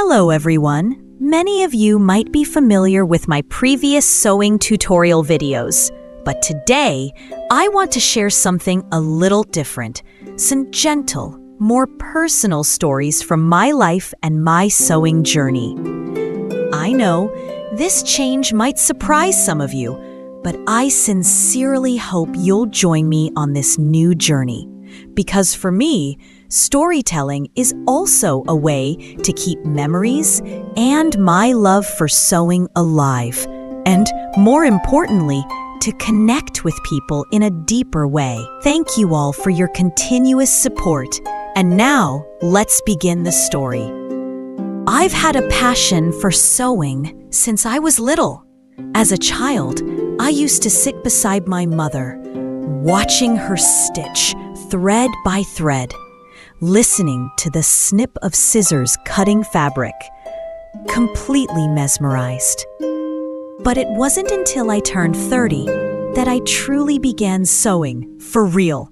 Hello everyone! Many of you might be familiar with my previous sewing tutorial videos, but today I want to share something a little different, some gentle, more personal stories from my life and my sewing journey. I know this change might surprise some of you, but I sincerely hope you'll join me on this new journey. Because for me, storytelling is also a way to keep memories and my love for sewing alive, and more importantly, to connect with people in a deeper way. Thank you all for your continuous support, and now let's begin the story. I've had a passion for sewing since I was little. As a child, I used to sit beside my mother, watching her stitch thread by thread, listening to the snip of scissors cutting fabric, completely mesmerized. But it wasn't until I turned 30 that I truly began sewing for real.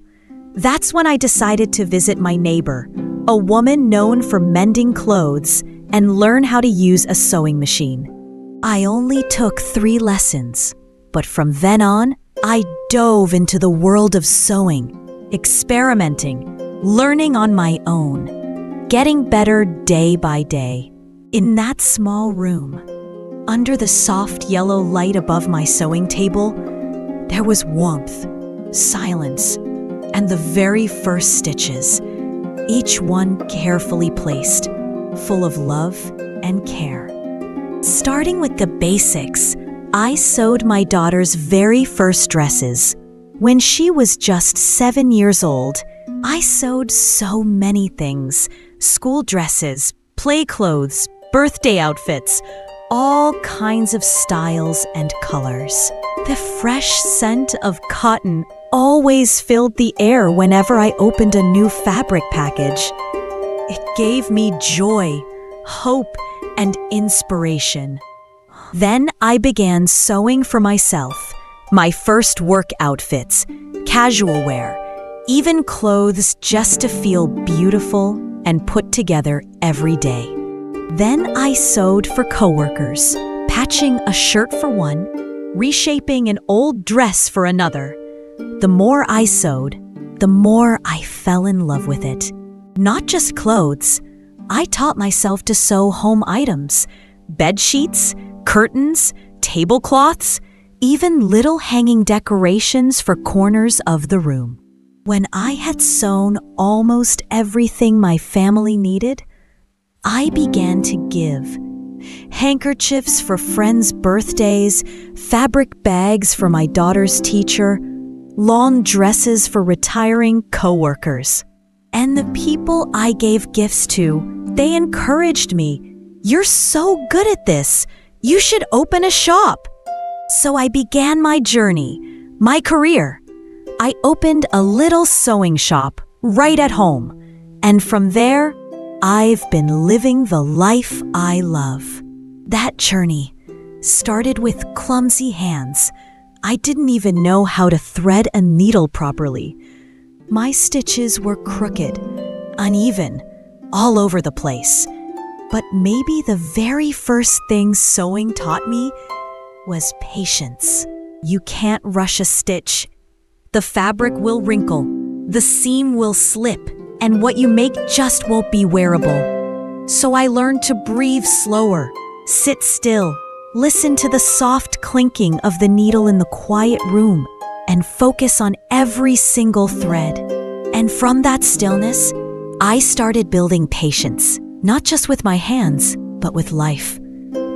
That's when I decided to visit my neighbor, a woman known for mending clothes, and learn how to use a sewing machine. I only took 3 lessons, but from then on, I dove into the world of sewing, experimenting, learning on my own, getting better day by day. In that small room, under the soft yellow light above my sewing table, there was warmth, silence, and the very first stitches, each one carefully placed, full of love and care. Starting with the basics, I sewed my daughter's very first dresses. When she was just 7 years old, I sewed so many things: school dresses, play clothes, birthday outfits, all kinds of styles and colors. The fresh scent of cotton always filled the air whenever I opened a new fabric package. It gave me joy, hope, and inspiration. Then I began sewing for myself. My first work outfits, casual wear, even clothes just to feel beautiful and put together every day. Then I sewed for coworkers, patching a shirt for one, reshaping an old dress for another. The more I sewed, the more I fell in love with it. Not just clothes, I taught myself to sew home items, bed sheets, curtains, tablecloths, even little hanging decorations for corners of the room. When I had sewn almost everything my family needed, I began to give. Handkerchiefs for friends' birthdays, fabric bags for my daughter's teacher, long dresses for retiring coworkers. And the people I gave gifts to, they encouraged me. "You're so good at this. You should open a shop." So I began my journey, my career. I opened a little sewing shop right at home. And from there, I've been living the life I love. That journey started with clumsy hands. I didn't even know how to thread a needle properly. My stitches were crooked, uneven, all over the place. But maybe the very first thing sewing taught me was patience. You can't rush a stitch. The fabric will wrinkle, the seam will slip, and what you make just won't be wearable. So I learned to breathe slower, sit still, listen to the soft clinking of the needle in the quiet room, and focus on every single thread. And from that stillness, I started building patience, not just with my hands, but with life.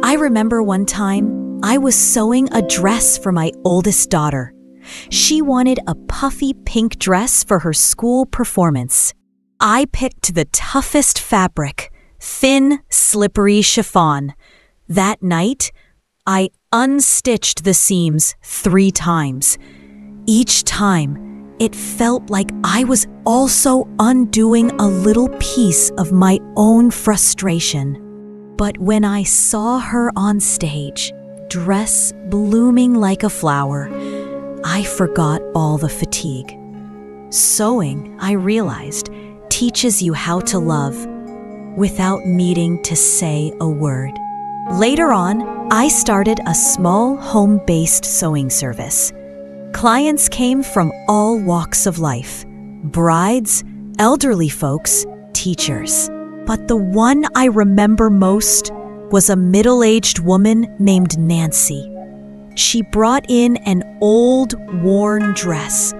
I remember one time, I was sewing a dress for my oldest daughter. She wanted a puffy pink dress for her school performance. I picked the toughest fabric, thin, slippery chiffon. That night, I unstitched the seams 3 times. Each time, it felt like I was also undoing a little piece of my own frustration. But when I saw her on stage, dress blooming like a flower, I forgot all the fatigue. Sewing, I realized, teaches you how to love, without needing to say a word. Later on, I started a small home-based sewing service. Clients came from all walks of life: brides, elderly folks, teachers. But the one I remember most was a middle-aged woman named Nancy. She brought in an old, worn dress,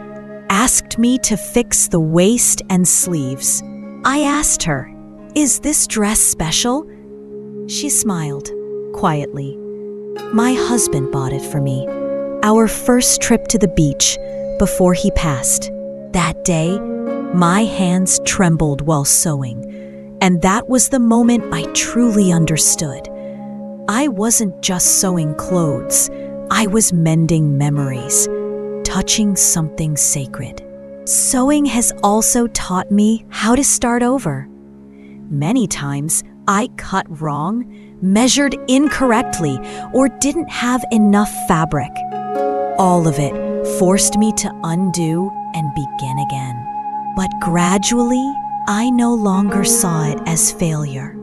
asked me to fix the waist and sleeves. I asked her, "Is this dress special?" She smiled quietly. My husband bought it for me, our first trip to the beach before he passed. That day, my hands trembled while sewing, and that was the moment I truly understood. I wasn't just sewing clothes, I was mending memories, touching something sacred. Sewing has also taught me how to start over. Many times, I cut wrong, measured incorrectly, or didn't have enough fabric. All of it forced me to undo and begin again. But gradually, I no longer saw it as failure.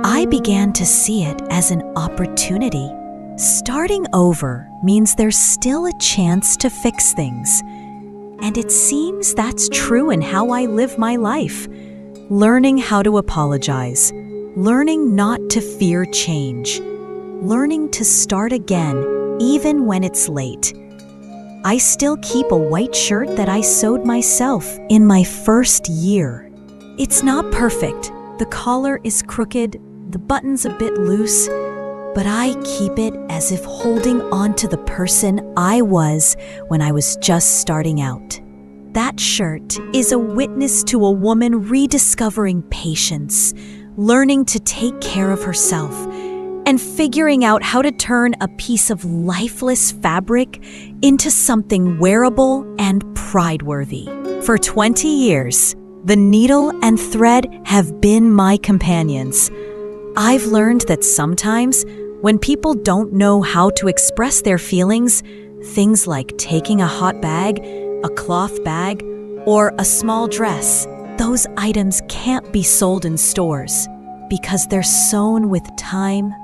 I began to see it as an opportunity. Starting over means there's still a chance to fix things. And it seems that's true in how I live my life. Learning how to apologize, learning not to fear change, learning to start again even when it's late. I still keep a white shirt that I sewed myself in my first year. It's not perfect. The collar is crooked, the button's a bit loose, but I keep it as if holding on to the person I was when I was just starting out. That shirt is a witness to a woman rediscovering patience, learning to take care of herself, and figuring out how to turn a piece of lifeless fabric into something wearable and pride-worthy. For 20 years, the needle and thread have been my companions. I've learned that sometimes, when people don't know how to express their feelings, things like taking a hot bag, a cloth bag, or a small dress, those items can't be sold in stores because they're sewn with time,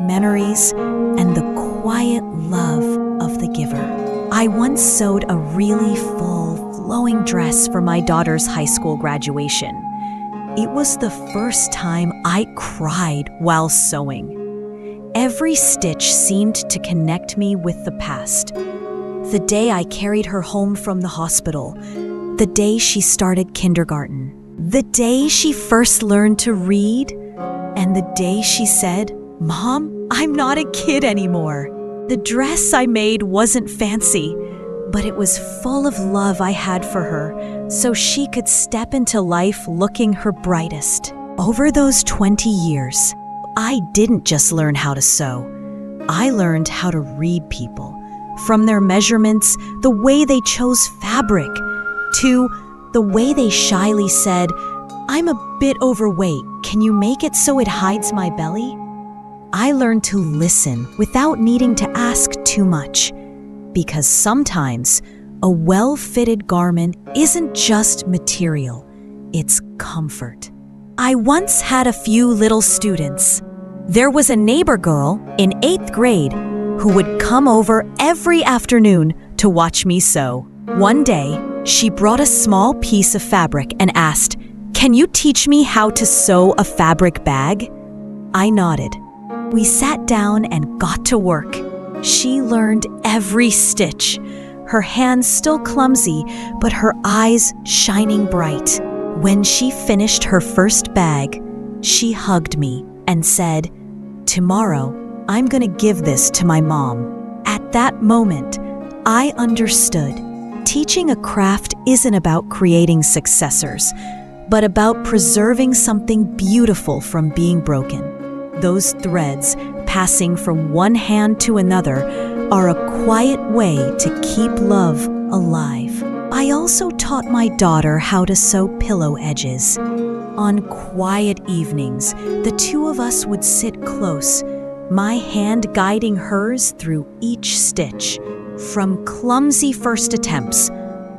memories, and the quiet love of the giver. I once sewed a really full, flowing dress for my daughter's high school graduation. It was the first time I cried while sewing. Every stitch seemed to connect me with the past. The day I carried her home from the hospital, the day she started kindergarten, the day she first learned to read, and the day she said, "Mom, I'm not a kid anymore." The dress I made wasn't fancy, but it was full of love I had for her, so she could step into life looking her brightest. Over those 20 years, I didn't just learn how to sew. I learned how to read people. From their measurements, the way they chose fabric, to the way they shyly said, "I'm a bit overweight, can you make it so it hides my belly?" I learned to listen without needing to ask too much, because sometimes a well-fitted garment isn't just material, it's comfort. I once had a few little students. There was a neighbor girl in 8th grade who would come over every afternoon to watch me sew. One day, she brought a small piece of fabric and asked, "Can you teach me how to sew a fabric bag?" I nodded. We sat down and got to work. She learned every stitch, her hands still clumsy, but her eyes shining bright. When she finished her first bag, she hugged me and said, "Tomorrow, I'm gonna give this to my mom." At that moment, I understood. Teaching a craft isn't about creating successors, but about preserving something beautiful from being broken. Those threads passing from one hand to another are a quiet way to keep love alive. I also taught my daughter how to sew pillow edges. On quiet evenings, the two of us would sit close, my hand guiding hers through each stitch, from clumsy first attempts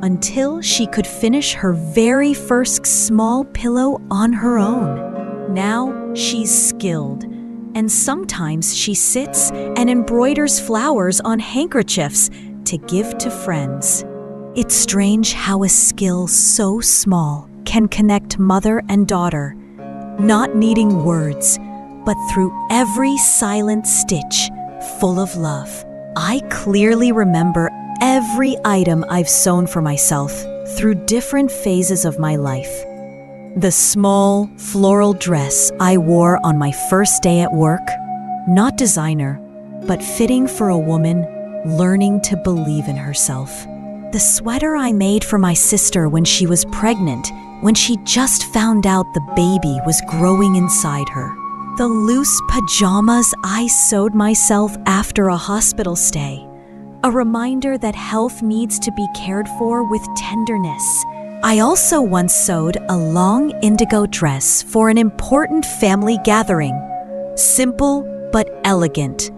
until she could finish her very first small pillow on her own. Now she's skilled, and sometimes she sits and embroiders flowers on handkerchiefs to give to friends. It's strange how a skill so small can connect mother and daughter, not needing words, but through every silent stitch full of love. I clearly remember every item I've sewn for myself through different phases of my life. The small, floral dress I wore on my first day at work, not designer, but fitting for a woman learning to believe in herself. The sweater I made for my sister when she was pregnant, when she just found out the baby was growing inside her. The loose pajamas I sewed myself after a hospital stay, a reminder that health needs to be cared for with tenderness. I also once sewed a long indigo dress for an important family gathering, simple but elegant,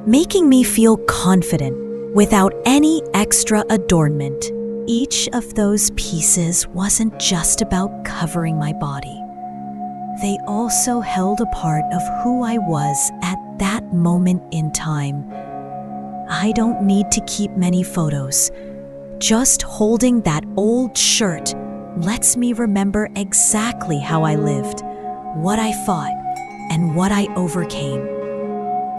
making me feel confident without any extra adornment. Each of those pieces wasn't just about covering my body. They also held a part of who I was at that moment in time. I don't need to keep many photos. Just holding that old shirt lets me remember exactly how I lived, what I fought, and what I overcame.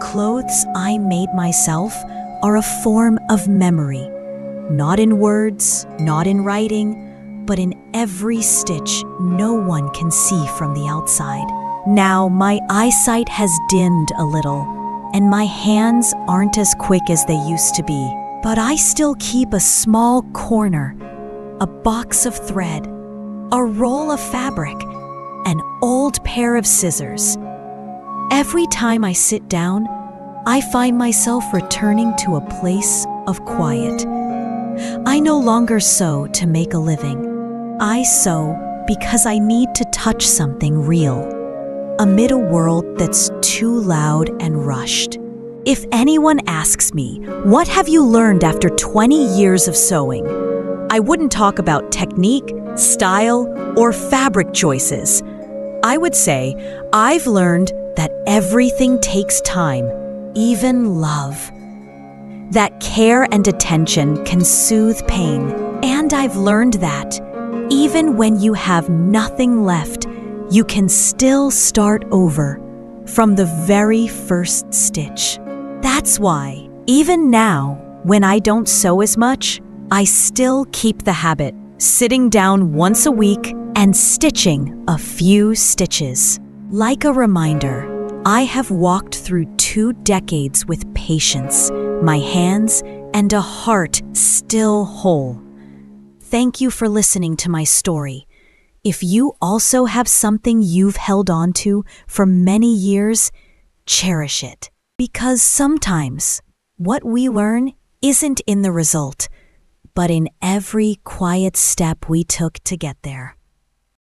Clothes I made myself are a form of memory, not in words, not in writing, but in every stitch no one can see from the outside. Now my eyesight has dimmed a little, and my hands aren't as quick as they used to be. But I still keep a small corner, a box of thread, a roll of fabric, an old pair of scissors. Every time I sit down, I find myself returning to a place of quiet. I no longer sew to make a living. I sew because I need to touch something real, amid a world that's too loud and rushed. If anyone asks me, what have you learned after 20 years of sewing? I wouldn't talk about technique, style, or fabric choices. I would say I've learned that everything takes time, even love. That care and attention can soothe pain. And I've learned that even when you have nothing left, you can still start over from the very first stitch. That's why, even now, when I don't sew as much, I still keep the habit, sitting down once a week and stitching a few stitches. Like a reminder, I have walked through 2 decades with patience, my hands, and a heart still whole. Thank you for listening to my story. If you also have something you've held on to for many years, cherish it. Because sometimes what we learn isn't in the result, but in every quiet step we took to get there.